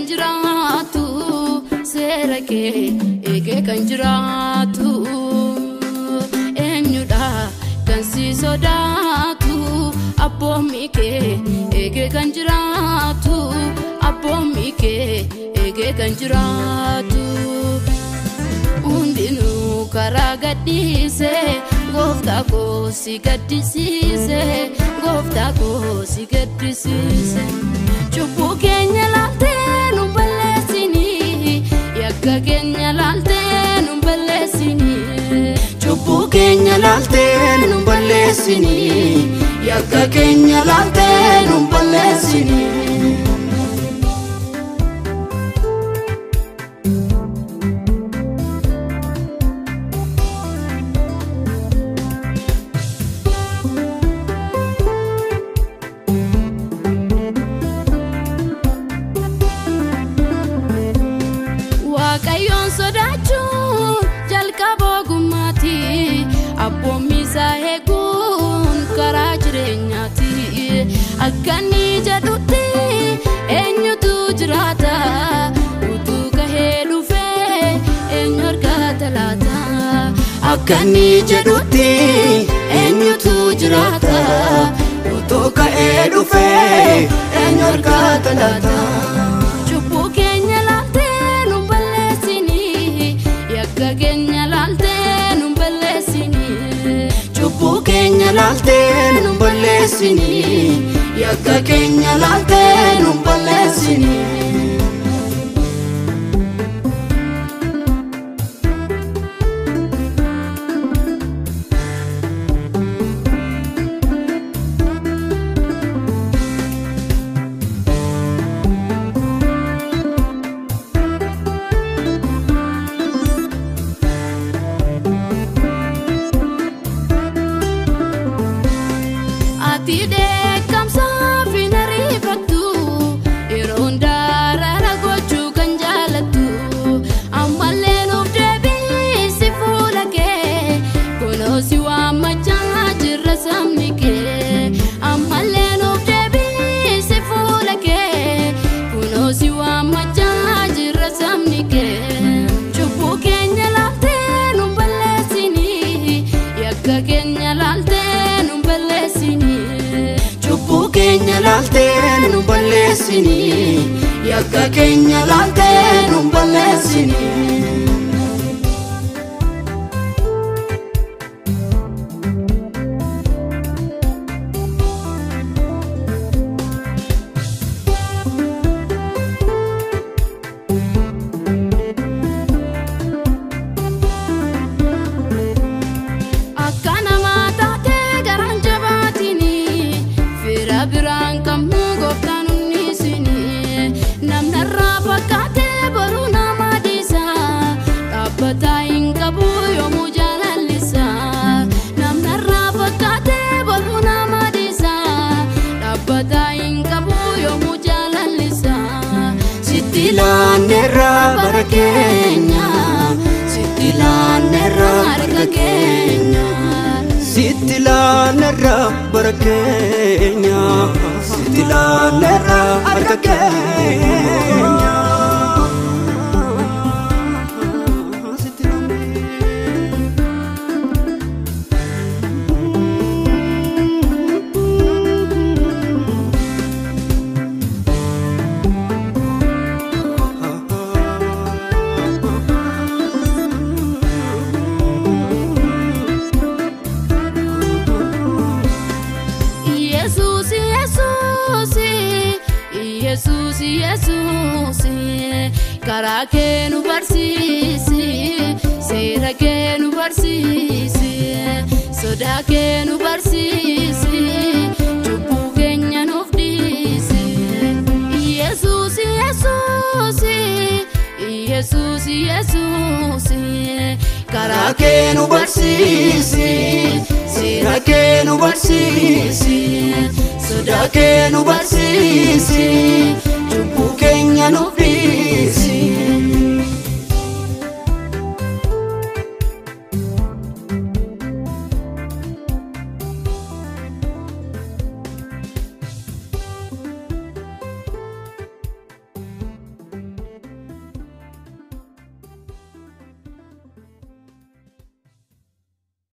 kanjiraatu seera kee eegee kanjiraatu eenyudha kan si sodaatu abboommii kee eegee kanjiraatu abboommii kee eegee kanjiraatu hundinuu karaa gadhiise gooftaa koo si gaddisiise gooftaa koo si gaddisiise cubbuu keenya laaltee nu balleessini yakka keenya laaltee nu balleessini cubbuu keenya laaltee nu balleessini yakka keenya laaltee nu balleessini Waaqayyoon sodaachuun jalqaba ogummaati abboommii isaa eeguun karaa jireenyaati akka inni jedhutti eenyutu jiraata utuu kahee dhufee eenyu argata laata akka inni jedhutti eenyutu jiraata utuu kahee dhufee eenyu argata laata cubbuu keenya keenya laaltee nu balleessini cubbuu keenya laaltee nu balleessini yakka keenya laaltee nu balleessini Tide kamsa finari fatu ironda rara gochu kanjalatu amalle no debi sifulake kono siwa macha jirrasamike amalle no debi sifulake kono siwa macha jirrasamike chubu kenya lalte no balesini yakka kenya lalte no balesini cubbuu keenya laaltee nu balleessini yakka keenya laaltee nu balleessini biraan kammu gooftaan unnisini namna irraa fakkaatee boruu nama dhiisa dhaabbataa hin qabu yoomuu jaalallisa namna irraa fakkaatee boruu nama dhiisa dhaabbataa hin qabu yoomuu jaalallisa sitti laanneerraa bara keenya sitti laanneerraa harka keenya sitti laanneerraa bara keenya sitti laanneerraa harka keenya Yesuus karaa kee nu barsiisi seera kee nu barsiisi sodaa kee nu barsiisi cubbuu keenya nuuf dhiisi Yesuus karaa kee nu barsiisi seera kee nu barsiisi sodaa kee nu barsiisi cubbuu keenya nuuf